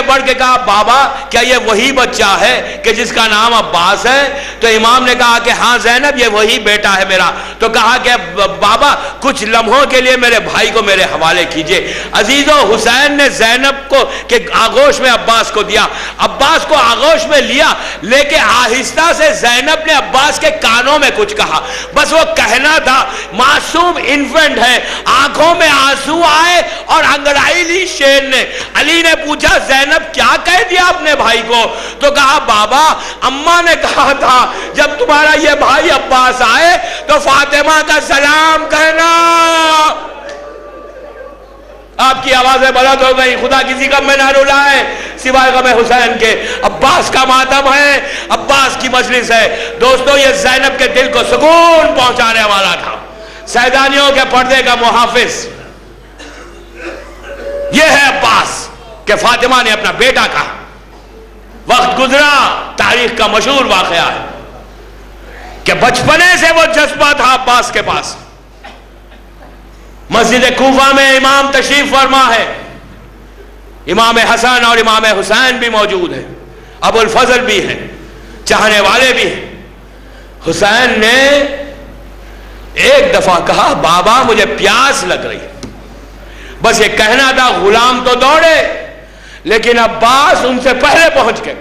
बढ़ के कहा, बाबा क्या ये वही बच्चा है कि जिसका नाम अब्बास है? तो इमाम ने कहा कि हाँ ज़ैनब, ये वही बेटा है मेरा। तो कहा कि बाबा कुछ लम्हों के लिए मेरे भाई को मेरे हवाले कीजिए। अजीजों, हुसैन ने ज़ैनब को के आगोश में अब्बास को दिया, अब्बास को आगोश में लिया, लेके आहिस्ता से ज़ैनब ने अब्बास के कानों में कुछ कहा। बस वो कहना था, मासूम इन्फेंट है, आंखों में आंसू आए और अंगड़ाई ली शेर ने। अली ने पूछा, ज़ैनब क्या कह दिया अपने भाई को? तो कहा, बाबा अम्मा ने कहा था जब तुम्हारा ये भाई अब्बास आए तो फातिमा का सलाम कहना। आपकी आवाजें बुलंद हो गई। खुदा किसी गम में ना रुलाए सिवाय गम हुसैन के। अब्बास का मातम है, अब्बास की मजलिस है। दोस्तों, ये ज़ैनब के दिल को सुकून पहुंचाने वाला था, सैदानियों के पर्दे का मुहाफिज। यह है अब्बास के फातिमा ने अपना बेटा कहा। वक्त गुजरा, तारीख का मशहूर वाकया है कि बचपने से वो जज्बा था अब्बास के पास। मस्जिद कूफा में इमाम तशरीफ फरमा है, इमाम हसन और इमाम हुसैन भी मौजूद है, अबुल फजल भी हैं, चाहने वाले भी हैं। हुसैन ने एक दफा कहा, बाबा मुझे प्यास लग रही है। बस ये कहना था, गुलाम तो दौड़े, लेकिन अब्बास उनसे पहले पहुंच गए।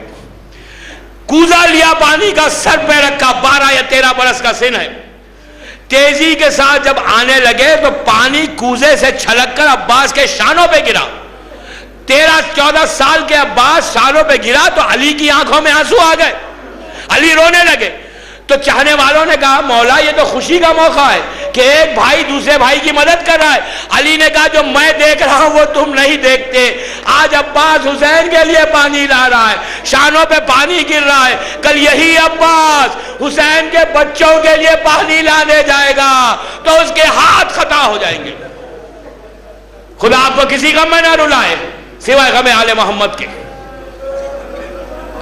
कूजा लिया पानी का, सर पे रखा। 12 या 13 बरस का सिन है। तेजी के साथ जब आने लगे तो पानी कूजे से छलककर अब्बास के शानों पे गिरा। 13-14 साल के अब्बास शानों पे गिरा तो अली की आंखों में आंसू आ गए। अली रोने लगे। तो चाहने वालों ने कहा, मौला ये तो खुशी का मौका है कि एक भाई दूसरे भाई की मदद कर रहा है। अली ने कहा, जो मैं देख रहा हूं वो तुम नहीं देखते। आज अब्बास हुसैन के लिए पानी ला रहा है, शानों पे पानी गिर रहा है। कल यही अब्बास हुसैन के बच्चों के लिए पानी लाने जाएगा तो उसके हाथ खता हो जाएंगे। खुदा आपको किसी गम में ना रुलाए सिवाय गम आले मोहम्मद के।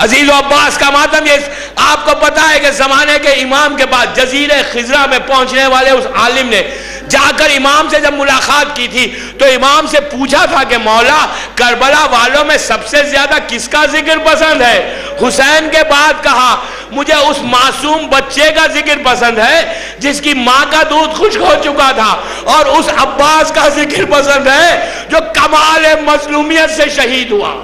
अजीज अब्बास का मातम, ये आपको पता है कि जमाने के इमाम के बाद जजीरे खिजरा में पहुंचने वाले उस आलिम ने जाकर इमाम से जब मुलाकात की थी तो इमाम से पूछा था कि मौला करबला वालों में सबसे ज्यादा किसका जिक्र पसंद है? हुसैन के बाद कहा, मुझे उस मासूम बच्चे का जिक्र पसंद है जिसकी मां का दूध खुश्क हो चुका था, और उस अब्बास का जिक्र पसंद है जो कमाल मजलूमियत से शहीद हुआ।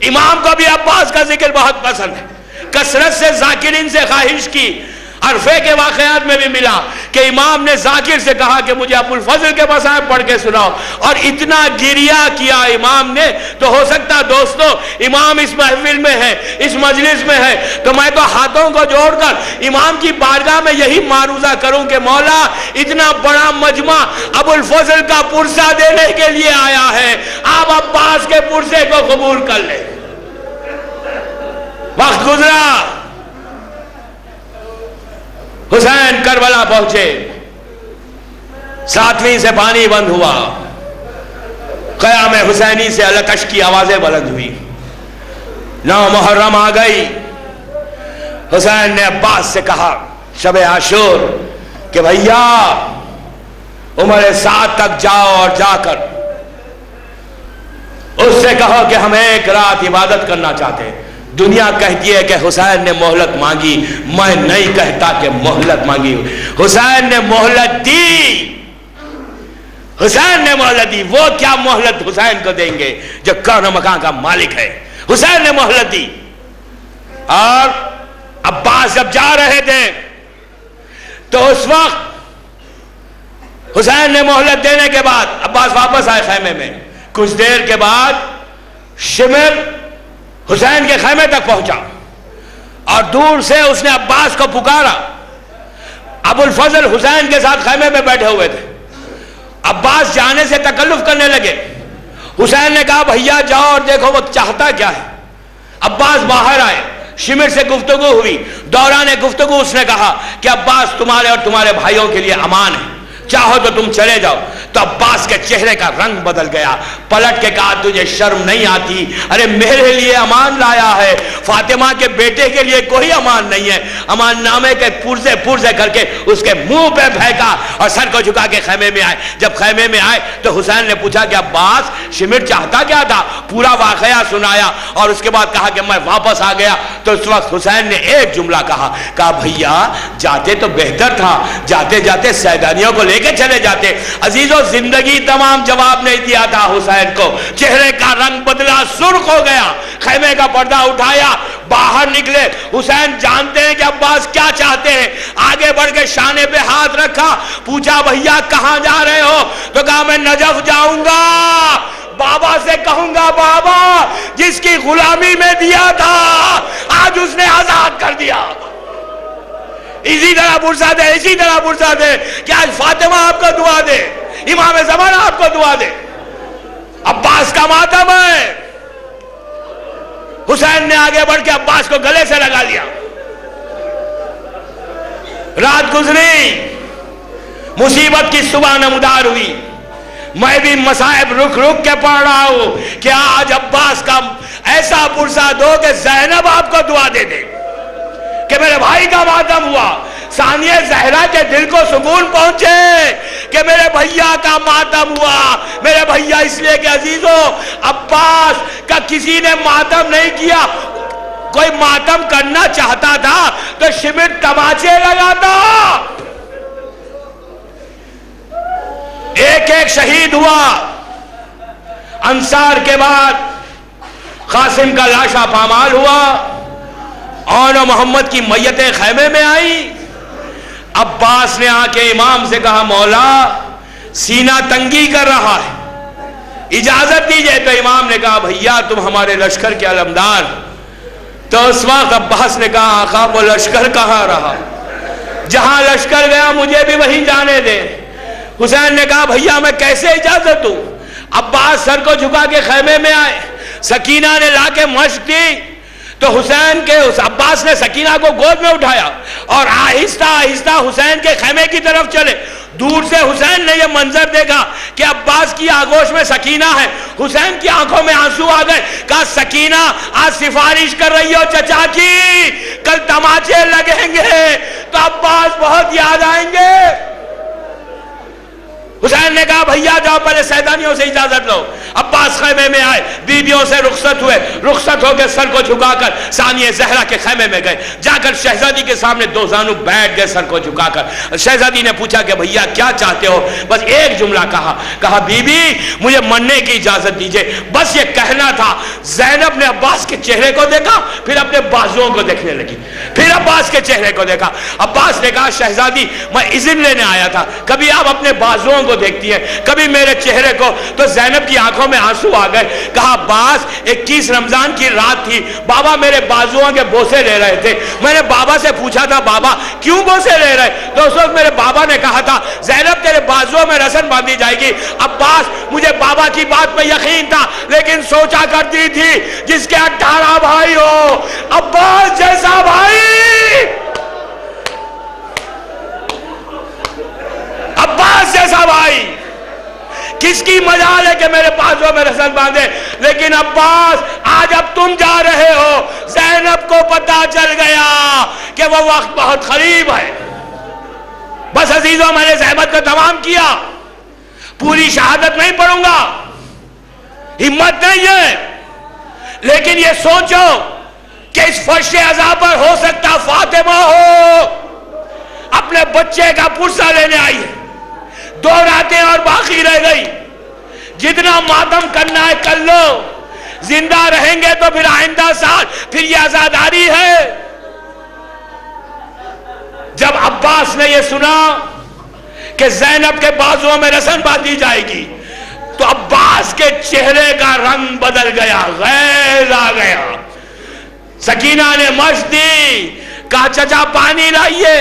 इमाम को भी अब्बास का जिक्र बहुत पसंद है। कसरत से जाकिरीन से ख्वाहिश की। अरफे के वाकयात में भी मिला कि इमाम ने जाकिर से कहा कि मुझे अबुल फजल के मसाइब पढ़ के सुनाओ, और इतना गिरिया किया इमाम ने। तो हो सकता दोस्तों इमाम इस महफिल में है, इस मजलिस में है, तो मैं तो हाथों को जोड़कर इमाम की बारगाह में यही मारूजा करूं कि मौला इतना बड़ा मजमा अबुल फजल का पुरसा देने के लिए आया है, आप अब्बास के पुरसे को कबूल कर ले। वक्त गुजरा, हुसैन करबला पहुंचे, 7वीं से पानी बंद हुआ, क़याम हुसैनी से अलकश की आवाजें बुलंद हुई, 9 मुहर्रम आ गई। हुसैन ने अब्बास से कहा शब आशूर कि भैया उम्र 7 तक जाओ और जाकर उससे कहो कि हम एक रात इबादत करना चाहते हैं। दुनिया कहती है कि हुसैन ने मोहलत मांगी, मैं नहीं कहता कि मोहलत मांगी। हुसैन ने मोहलत दी, हुसैन ने मोहलत दी। वो क्या मोहलत हुसैन को देंगे जो कौन मकान का मालिक है? हुसैन ने मोहलत दी। और अब्बास जब जा रहे थे तो उस वक्त हुसैन ने मोहलत देने के बाद अब्बास वापस आए खैमे में। कुछ देर के बाद शिमर हुसैन के खैमे तक पहुंचा और दूर से उसने अब्बास को पुकारा। अबुल फजल हुसैन के साथ खैमे में बैठे हुए थे। अब्बास जाने से तकल्लुफ करने लगे। हुसैन ने कहा भैया जाओ और देखो वो चाहता क्या है। अब्बास बाहर आए, शिमिर से गुफ्तगू हुई। दौरान गुफ्तगू उसने कहा कि अब्बास तुम्हारे और तुम्हारे भाइयों के लिए अमान है, चाहो तो तुम चले जाओ। तो अब्बास के चेहरे का रंग बदल गया, पलट के कहा तुझे शर्म नहीं आती? अरे मेरे लिए अमान लाया है, फातिमा के बेटे के लिए कोई अमान नहीं है। अमान नामे के पुरजे पुरजे करके उसके मुंह पे फेंका और सर को झुका के खैमे में आए। जब खैमे में आए तो हुसैन ने पूछा कि अब्बास शिमिर चाहता क्या था? पूरा वाकया सुनाया और उसके बाद कहा कि मैं वापस आ गया। तो उस वक्त हुसैन ने एक जुमला कहा भैया जाते तो बेहतर था, जाते जाते सैदानियों को लेके चले जाते। अजीजों, जिंदगी तमाम जवाब नहीं दिया था हुसैन को। चेहरे का रंग बदला, सुर्ख हो गया, खैमे का पर्दा उठाया, बाहर निकले। हुसैन जानते हैं कि अब्बास क्या चाहते हैं। आगे बढ़ के शाने पे हाथ रखा, पूछा भैया कहां जा रहे हो? तो कहा मैं नजफ जाऊंगा, बाबा से कहूंगा बाबा जिसकी गुलामी में दिया था आज उसने आजाद कर दिया। इसी तरह पुरसा दे, इसी तरह पुरसा दे कि आज फातिमा आपको दुआ दे, इमाम ज़माना आपको दुआ दे। अब्बास का मातम है। हुसैन ने आगे बढ़ के अब्बास को गले से लगा लिया। रात गुजरी, मुसीबत की सुबह नमदार हुई। मैं भी मसाइब रुक रुक के पढ़ रहा हूं कि आज अब्बास का ऐसा पुरसा दो कि ज़ैनब आपको दुआ दे दे कि मेरे भाई का मातम हुआ। सानिया ज़हरा के दिल को सुकून पहुंचे कि मेरे भैया का मातम हुआ। मेरे भैया इसलिए कि अजीजों, अब्बास का किसी ने मातम नहीं किया। कोई मातम करना चाहता था तो शिमिर तमाचे लगाता। एक एक शहीद हुआ। अंसार के बाद कासिम का लाशा पामाल हुआ और मोहम्मद की मैयतें खैमे में आई। अब्बास ने आके इमाम से कहा मौला सीना तंगी कर रहा है, इजाजत दीजिए। तो इमाम ने कहा भैया तुम हमारे लश्कर के अलमदार। तो उस वक्त अब्बास ने कहा आका वो लश्कर कहां रहा, जहां लश्कर गया मुझे भी वहीं जाने दे। हुसैन ने कहा भैया मैं कैसे इजाजत दूं? अब्बास सर को झुका के खैमे में आए। सकीना ने लाके मश्क दी तो हुसैन के उस अब्बास ने सकीना को गोद में उठाया और आहिस्ता आहिस्ता हुसैन के खैमे की तरफ चले। दूर से हुसैन ने यह मंजर देखा कि अब्बास की आगोश में सकीना है। हुसैन की आंखों में आंसू आ गए। कहा सकीना आज सिफारिश कर रही हो चचा की, कल तमाचे लगेंगे तो अब्बास बहुत याद आएंगे। हुसैन ने कहा भैया जाओ पहले सैदानियों से इजाजत लो। अब्बास खैमे में आए, बीबियों से रुखसत हुए। रुखसत होकर सर को झुकाकर सानिया ज़हरा के खैमे में गए। जाकर शहजादी के सामने दो जानू बैठ गए सर को झुकाकर। शहजादी ने पूछा कि भैया क्या चाहते हो? बस एक जुमला कहा बीबी मुझे मरने की इजाजत दीजिए, बस ये कहना था। ज़ैनब ने अब्बास के चेहरे को देखा, फिर अपने बाजुओं को देखने लगी, फिर अब्बास के चेहरे को देखा। अब्बास ने कहा शहजादी मैं इज़्न लेने आया था, कभी आप अपने बाजुओं को देखती है कभी मेरे चेहरे को। तो ज़ैनब की आंखों में आंसू आ गए। कहा अब्बास 21 रमजान की रात थी, बाबा मेरे बाजुओं के बोसे ले रहे थे। मैंने बाबा से पूछा था बाबा क्यों बोसे ले रहे? तो उस वक्त मेरे बाबा ने कहा था ज़ैनब तेरे बाजुओं में रस्म बांधी जाएगी। अब्बास मुझे बाबा की बात पे यकीन था, लेकिन सोचा करती थी जिसके 18 भाई हो अब्बास जैसा भाई, अब्बास जैसा भाई किसकी मजाल है कि मेरे बाजुओं में रस्म बांधे। लेकिन अब्बास आज अब तुम जा रहे हो, ज़ैनब को पता चल गया कि वो वक्त बहुत करीब है। बस अजीजों मैंने ज़हमत को तमाम किया, पूरी शहादत नहीं पढ़ूंगा, हिम्मत नहीं है, लेकिन ये सोचो कि इस फर्श अज़ा पर हो सकता फातिमा हो अपने बच्चे का पुरसा लेने आई है। 2 रातें और बाकी रह गई, जितना मातम करना है कर लो, जिंदा रहेंगे तो फिर आइंदा साल फिर ये आजादारी है। जब अब्बास ने यह सुना कि ज़ैनब के बाजुओं में रस्म बांधी जाएगी तो अब्बास के चेहरे का रंग बदल गया, गैर आ गया। सकीना ने मश्क दी, कहा चचा पानी लाइए।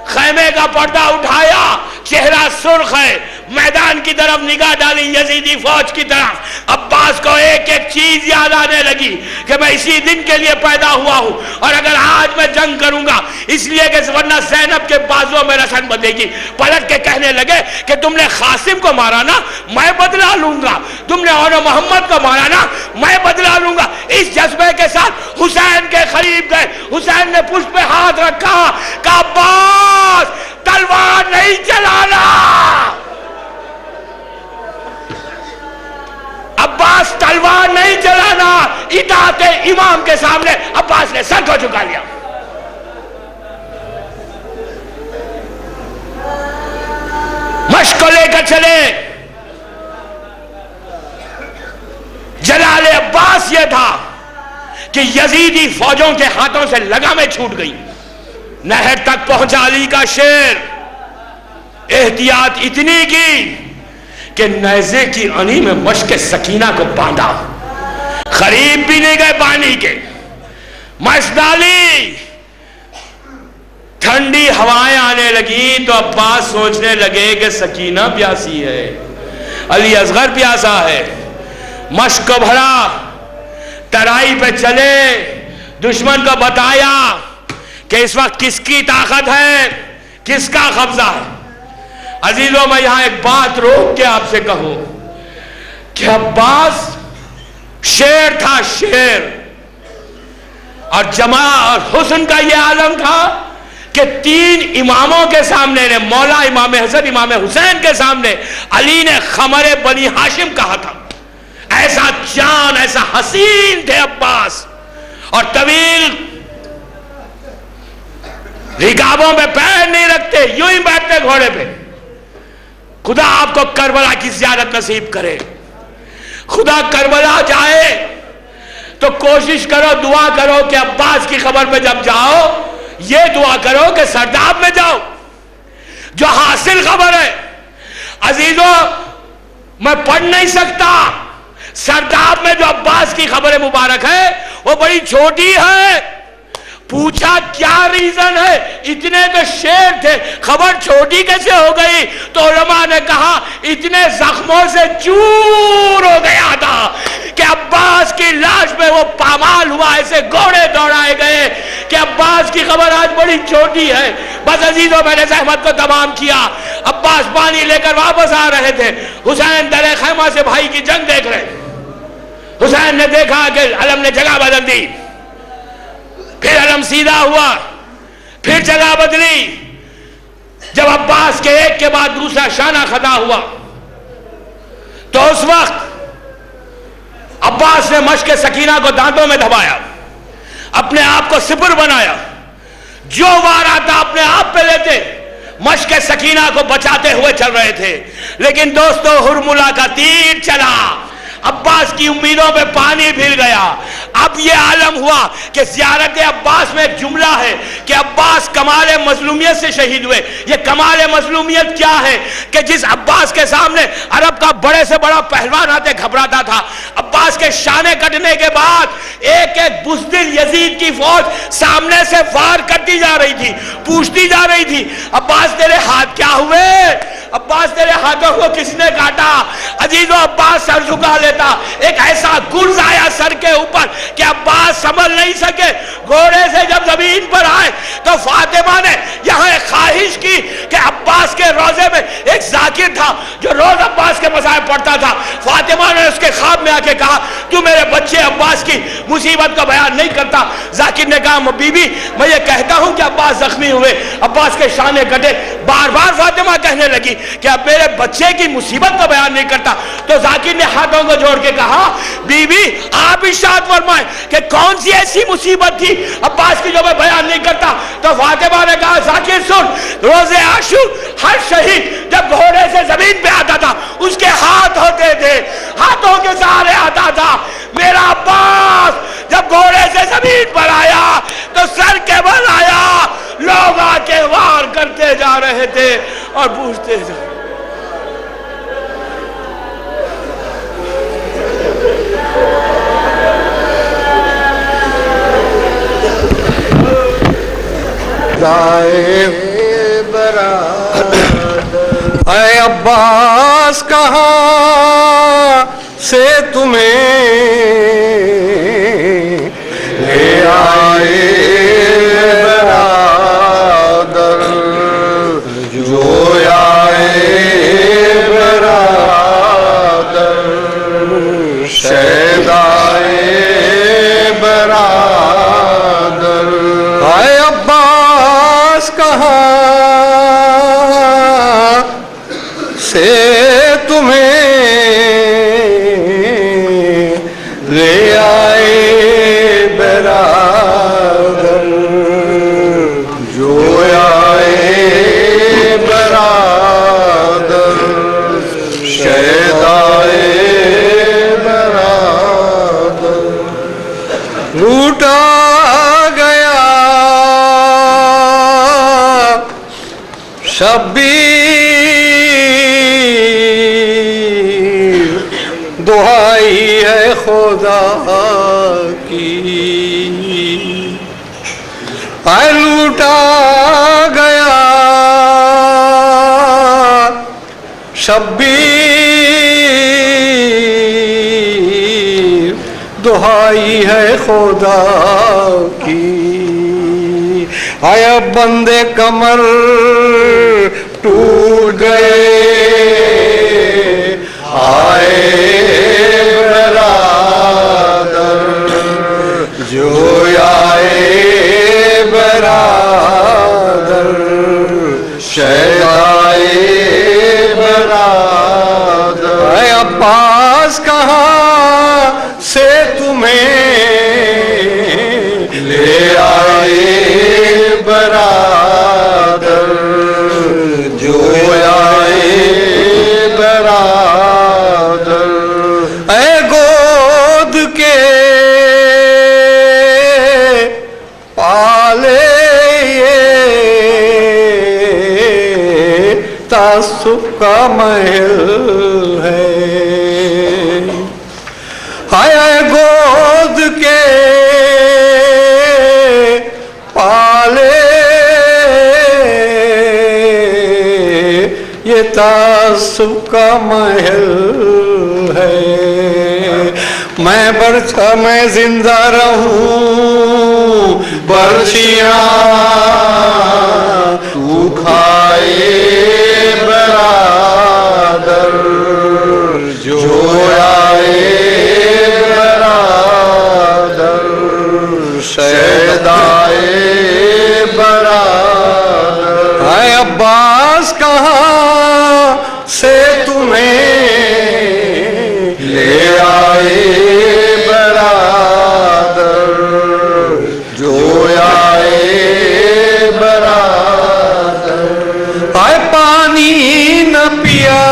खैमे का पर्दा उठाया, चेहरा सुर्ख है, मैदान की तरफ निगाह डाली, यजीदी फौज की तरफ। अब्बास को एक एक चीज याद आने लगी कि मैं इसी दिन के लिए पैदा हुआ हूं, और अगर आज मैं जंग करूंगा इसलिए कि वरना ज़ैनब के बाजुओं में रसन बंधेगी। पलट के कहने लगे कि तुमने कासिम को मारा ना, मैं बदला लूंगा। तुमने और मोहम्मद को मारा ना, मैं बदला लूंगा। इस जज्बे के साथ हुसैन के करीब गए। हुसैन ने पुष्प पे हाथ रखा, कहा अब्बास तलवार नहीं चलाना। अब्बास तलवार नहीं चलाना। इताअते इमाम के सामने अब्बास ने सर को झुका लिया। मश्क को लेकर चले। जलाले अब्बास यह था कि यजीदी फौजों के हाथों से लगामें छूट गई। नहर तक पहुंचा अली का शेर। एहतियात इतनी की कि नेज़े की अनी में मश्क सकीना को बांधा। करीब भी नहीं गए पानी के। मश्क डाली, ठंडी हवाएं आने लगी तो अब्बास सोचने लगे कि सकीना प्यासी है, अली असगर प्यासा है। मश्क को भरा, तराई पे चले, दुश्मन को बताया कि इस वक्त किसकी ताकत है, किसका कब्जा है। अजीजों, मैं यहां एक बात रोक के आपसे कहूं कि अब्बास शेर था, शेर। और जमा और हुस्न का यह आलम था कि 3 इमामों के सामने ने, मौला इमाम हसन इमाम हुसैन के सामने अली ने खमरे बनी हाशिम कहा था। ऐसा चांद, ऐसा हसीन थे अब्बास। और तवील रिकाबों में पैर नहीं रखते, यूं ही बैठते घोड़े पे। खुदा आपको करबला की ज़ियारत नसीब करे। खुदा करबला जाए तो कोशिश करो, दुआ करो कि अब्बास की खबर पे जब जाओ ये दुआ करो कि सरदाब में जाओ, जो हासिल खबर है। अजीजों, मैं पढ़ नहीं सकता। सरदाब में जो अब्बास की खबर मुबारक है वो बड़ी छोटी है। पूछा क्या रीजन है, इतने तो शेर थे, खबर छोटी कैसे हो गई? तो उलमा ने कहा इतने जख्मों से चूर हो गया था कि अब्बास की लाश पे वो पामाल हुआ, ऐसे घोड़े दौड़ाए गए कि अब्बास की खबर आज बड़ी छोटी है। बस अजीजों, मैंने जहमत को तमाम किया। अब्बास पानी लेकर वापस आ रहे थे। हुसैन दरे खैमा से भाई की जंग देख रहे। हुसैन ने देखा कि अलम ने जगह बदल दी, फिर अलम सीधा हुआ, फिर जगह बदली। जब अब्बास के एक के बाद दूसरा शाना खता हुआ तो उस वक्त अब्बास ने मश्क सकीना को दांतों में दबाया, अपने आप को सिपुर बनाया। जो वार आता अपने आप पे लेते, मश्क सकीना को बचाते हुए चल रहे थे। लेकिन दोस्तों, हुरमुला का तीर चला, अब्बास की उम्मीदों पे पानी फिर गया। अब यह आलम हुआ कि ज़ियारत अब्बास में एक जुमला है कि अब्बास कमाल मजलूमियत से शहीद हुए। ये कमाल मजलूमियत क्या है कि जिस अब्बास के सामने अरब का बड़े से बड़ा पहलवान आते घबराता था, अब्बास के शाने कटने के बाद एक एक बुज़दिल यजीद की फौज सामने से वार करती जा रही थी, पूछती जा रही थी, अब्बास तेरे हाथ क्या हुए? अब्बास तेरे हाथों को किसने काटा? अजीजों, अब्बास सर झुका लेता। एक ऐसा गुर्ज आया सर के ऊपर कि अब्बास संभल नहीं सके। घोड़े से जब जमीन पर आए तो फातिमा ने यहां एक ख्वाहिश की कि अब्बास के रोजे में एक जाकिर था जो रोज अब्बास के मसाइब पढ़ता था। फातिमा ने उसके ख्वाब में आके कहा, तू मेरे बच्चे अब्बास की मुसीबत का बयान नहीं करता। जाकिर ने कहा, बीबी मैं ये कहता हूं कि अब्बास जख्मी हुए, अब्बास के शाने कटे। बार बार फातिमा कहने लगी कि अब मेरे बच्चे की मुसीबत का बयान नहीं करता। तो जाकिर ने हाथों को जोड़ के कहा, बीबी आप इरशाद फरमाएं कि कौन सी ऐसी मुसीबत थी अब्बास की जो मैं बयान नहीं करता। तो फातिमा ने कहा, जाकिर सुन, रोजे आशूर हर शहीद जब घोड़े से जमीन पे आता था उसके हाथ होते थे, हाथों के सहारे आता था। मेरा अब्बास जब घोड़े से जमीन पर आया तो सर के बल आया। लोग आके वार करते जा रहे थे और पूछते थे। बरादर है अब्बास कहाँ से तुम्हें ले आए बरादर, जो आए बरादर, शहदाए बरादर। है अब्बास कहाँ से तुम्हें ले आए बरादर, जो आए बरादर, शहदाए बरादर। लूटा गया शब्बीर, दुहाई है खुदा की। है लूटा गया शब्बीर, दुहाई है खुदा की। आया बंदे कमर टूट गए, आए बरादर, जो आए बरादर, शहदाए बरादर। है अब्बास कहाँ से तुम्हें ले आए बरादर, जो आए बरादर। ऐ गोद के पाले तासुफ का महल है। हाय गोद के पाले ये तासुफ का महल है। मैं बरछा मैं जिंदा रहूं बर्छियां तू खाए बरादर, जो आए बरादर, शहदाए बरादर। है अब्बास कहाँ से तुम्हें ले आए बरादर, जो आए बरादर। हाय पानी न पिया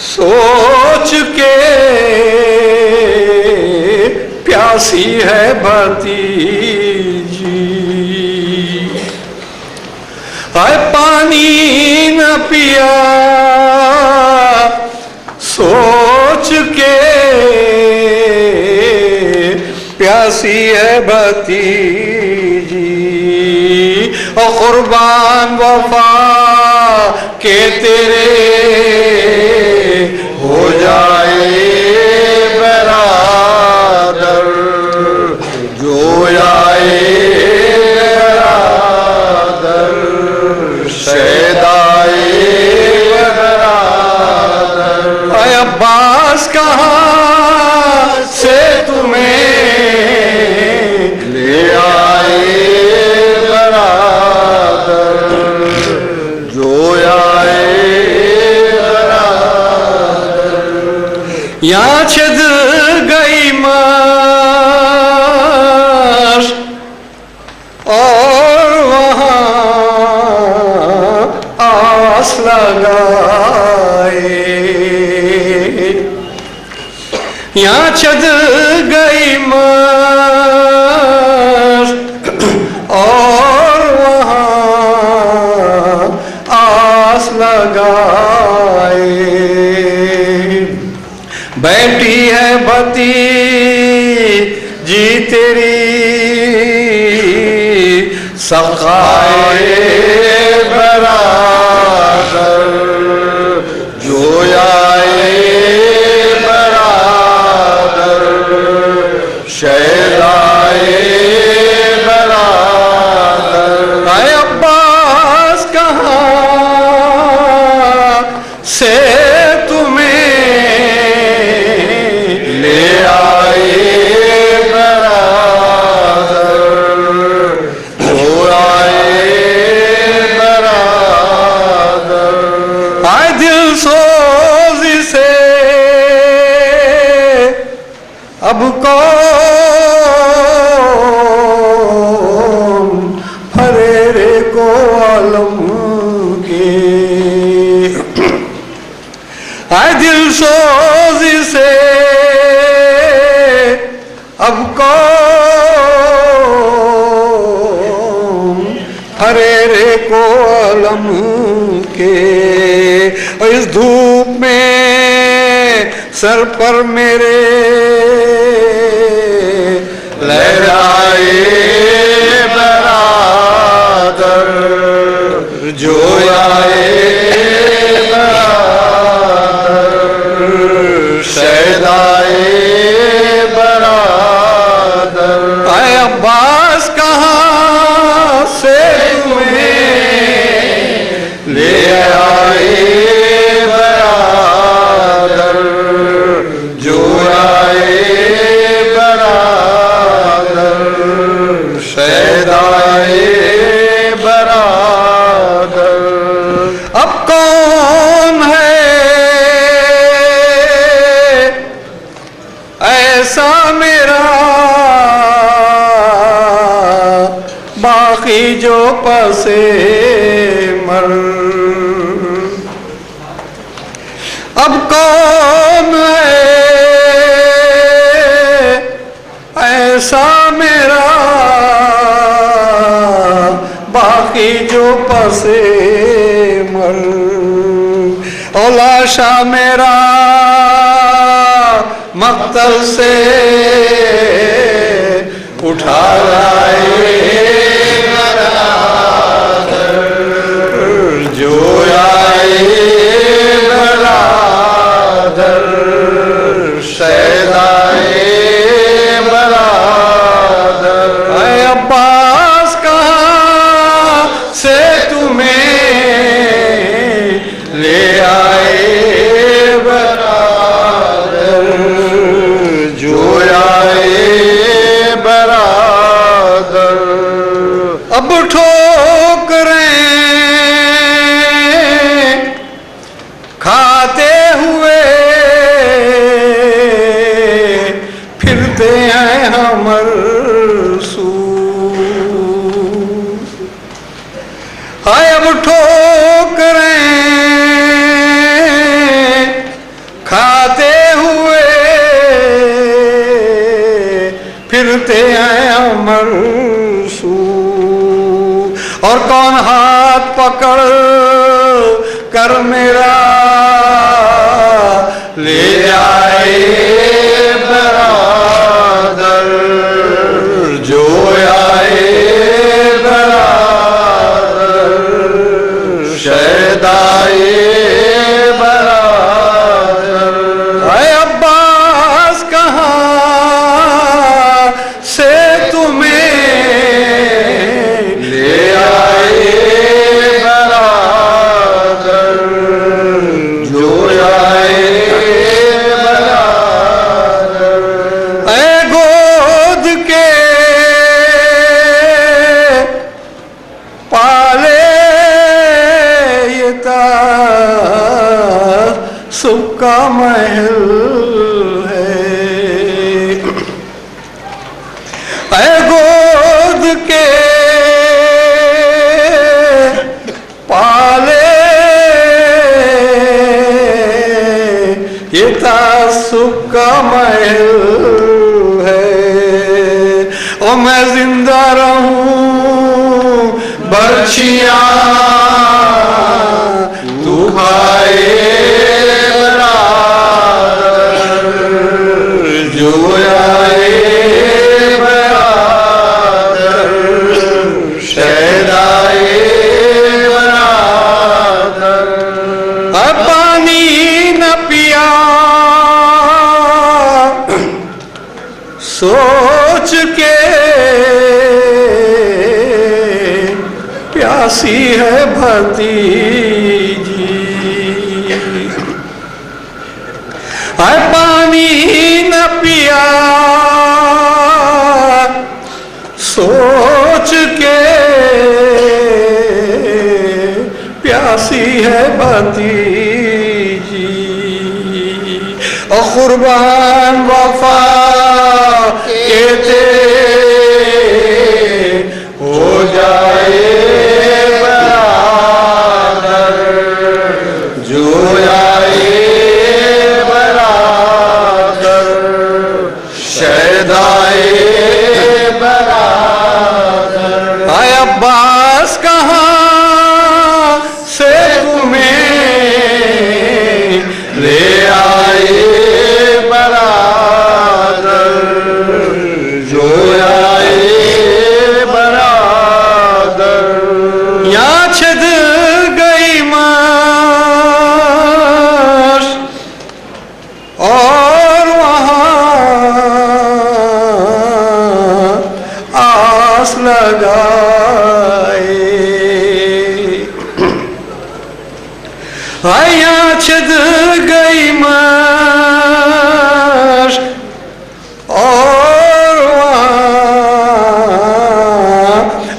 सोच के प्यासी है भतीजी। हाय पानी न पिया सोच के प्यासी है भतीजी। और कुर्बान वफा के तेरे हो जाए बरादर, जो आए बरादर, शहदाए बरादर। ऐ अब्बास कहाँ से तुम्हें ले आए बरादर, जो आए बरादर। यहाँ छिद गई माश और वहाँ आस लगाए। यहाँ छिद गई माश और वहाँ आस लगाए। बैठी है भतीजी तेरी सखाए बरादर जोयाए बरादर शहदाए बरादर। आए अब्बास कहाँ से तुम्हें ले आए बरादर जो आए बरादर। आए दिल सोजी से अब कौन फरेरे को आलम के। आए दिल सोजी से अब कौन फरेरे को आलम के। और इस धूप में सर पर मेरे लहराए बरादर जो आए बरादर शहदाए बरादर। आए अब्बास कहाँ से तुम्हें ले आए बरादर जो आए बरादर शहदाए बरादर। अब कौन है ऐसा मेरा बाकी जो पसे मर। अब कौन है ऐसा मेरा बाकी जो पसे मर। औलाशा मेरा मक्तल से उठा लाए बरादर जो आए बरादर शहदाए बरादर। आए अब्बास कहाँ से तुम्हें ले आए बरादर जो आए बरादर। अब ठोकरें खाते हुए फिरते हैं हमर सू। हाय अब ठोकरें खाते हुए फिरते हैं हमर सू। और कौन हाथ पकड़ कर मेरा ले आए बरादर जो आए बरादर शहदाए बरादर। आए अब्बास कहाँ से तुम्हें ले आए बरादर जो आए बरादर। ऐ गोद के पाले ये सबका महल है। ऐ गोद के पाले ये तासुब का महल है। और मैं जिंदा रहूं बर्छियां तू खाए बरादर जो आए बरादर शहदाए बरादर सोच के प्यासी है भतीजी, हाय पानी न पिया सोच के प्यासी है भतीजी। और कुर्बान वफा के थे हो जाए बराबर, जो आए बराबर, शहदाए बराबर। हाय अब्बास कहाँ से तुम्हें ले आए बराबर, जो आए बराबर। यहाँ छिद गई माश और वहाँ आस लगाए, यहाँ छिद गई माश और वहाँ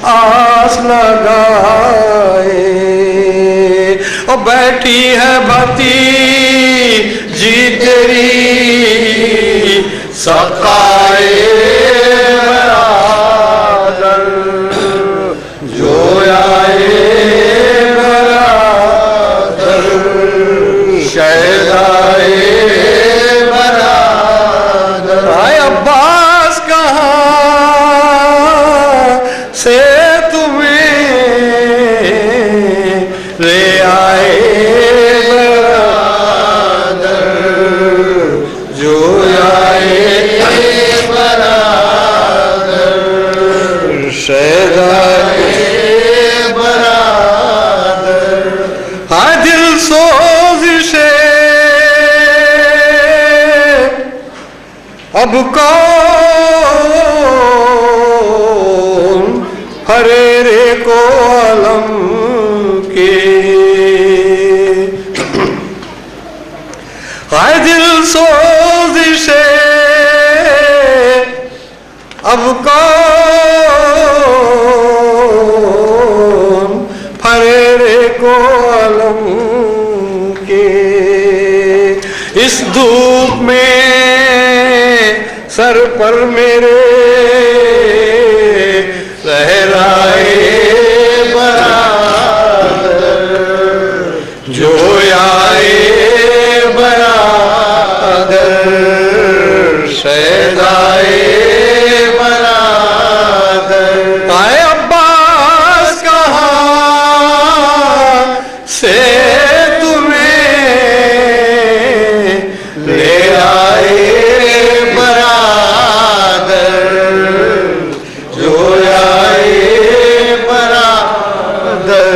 आस लगाए। और बैठी है भतीजी तेरी सखाए बराबर, जो आए बराबर, शहदाए बराबर। हाय अब्बास कहाँ से तुम्हें ले आए बराबर, जो आए बराबर, शहदाए बराबर। हाँ दिल सोजिशे अब कौन हरेरे को आलम के, हाय दिल सोजिशे अब कौन हरेरे को आलम के। इस धूप में सर पर मेरे लहराए बराबर, जो आए बराबर, शहदाए बराबर। आए अब्बास कहाँ से तुम्हें ले आए बराबर, जो आए बराबर,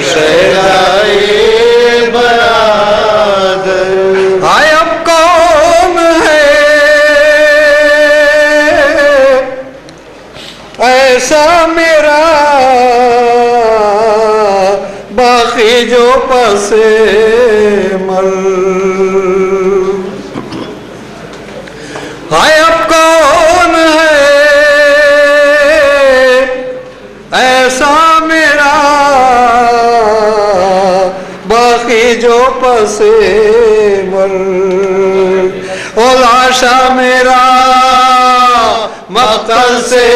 शहदाए बराबर। हाय अब कौन है ऐसा मेरा बाकी जो पसे मर। हाय अब कौन है ऐसा मेरा बाकी जो पसे मर। ओ लाशा मेरा मक्तल से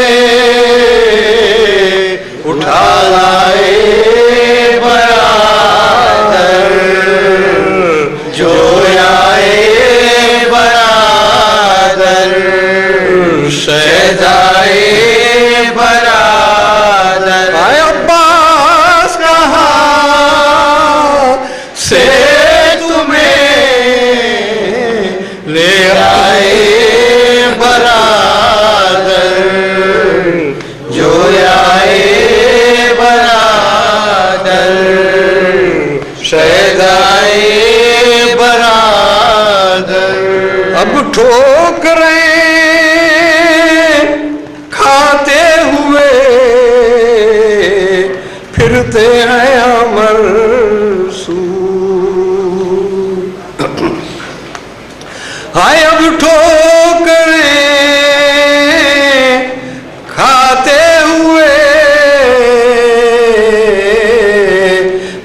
उठा लाए बराबर, जो आए बराबर, शहदाए बराबर। हाय अब्बास कहाँ से तुम्हें ले आए बराबर, जो आए बराबर, शहदाए बराबर। अब ठोकरें खाते हुए फिरते हैं अमर सू। हाय अब ठोकरें खाते हुए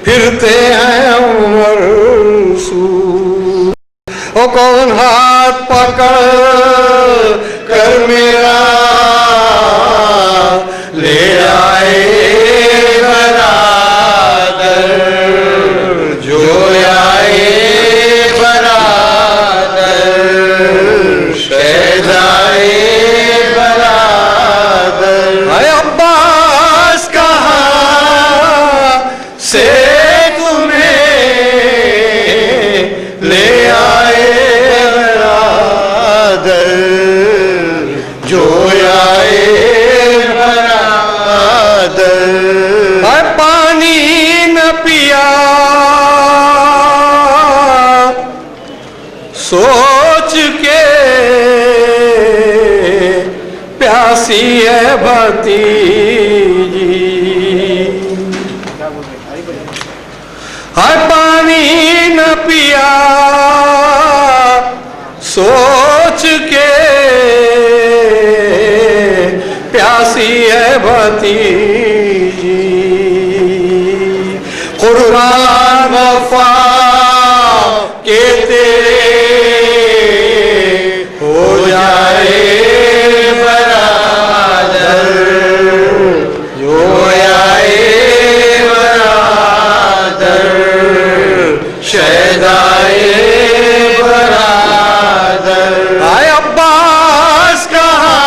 फिरते हैं अमर सू। ओ कौन हाथ पकड़ कर मेरा ले आए बरादर, जो आए बरादर, शहजाए बरादर। हाय अब्बास कहाँ से तुम्हें ले आए बरादर, जो आए बरादर। हाय पानी न पिया सोच के प्यासी है भतीजी। हाय पानी न पिया सोच के प्यासी है भतीजी। कुर्बान वफा के तेरे हो जाए बरादर, जो आए बरादर, शहजाए बरादर। हाय अब्बास कहाँ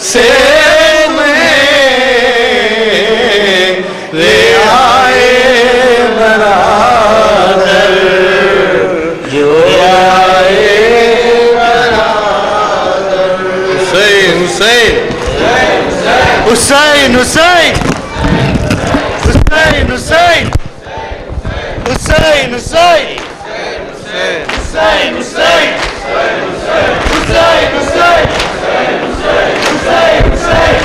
से ले आए बरादर, जो आए बरादर। हुसैन हुसैन हुसैन हुसैन हुसैन हुसैन हुसैन हुसैन हुसैन हुसैन हुसैन हुसैन।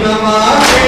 नमाज़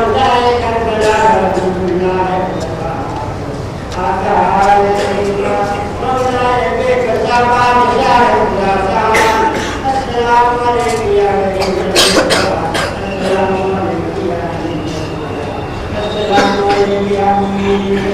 Assalamualaikum warahmatullahi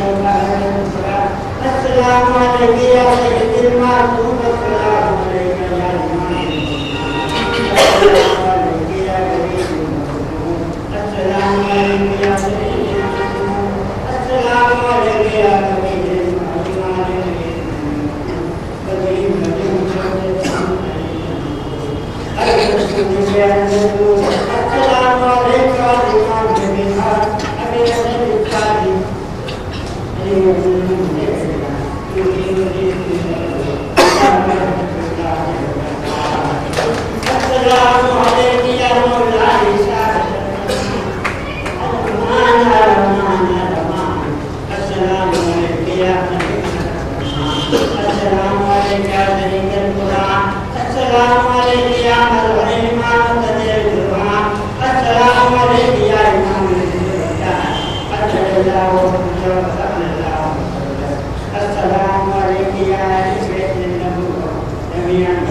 wabarakatuh.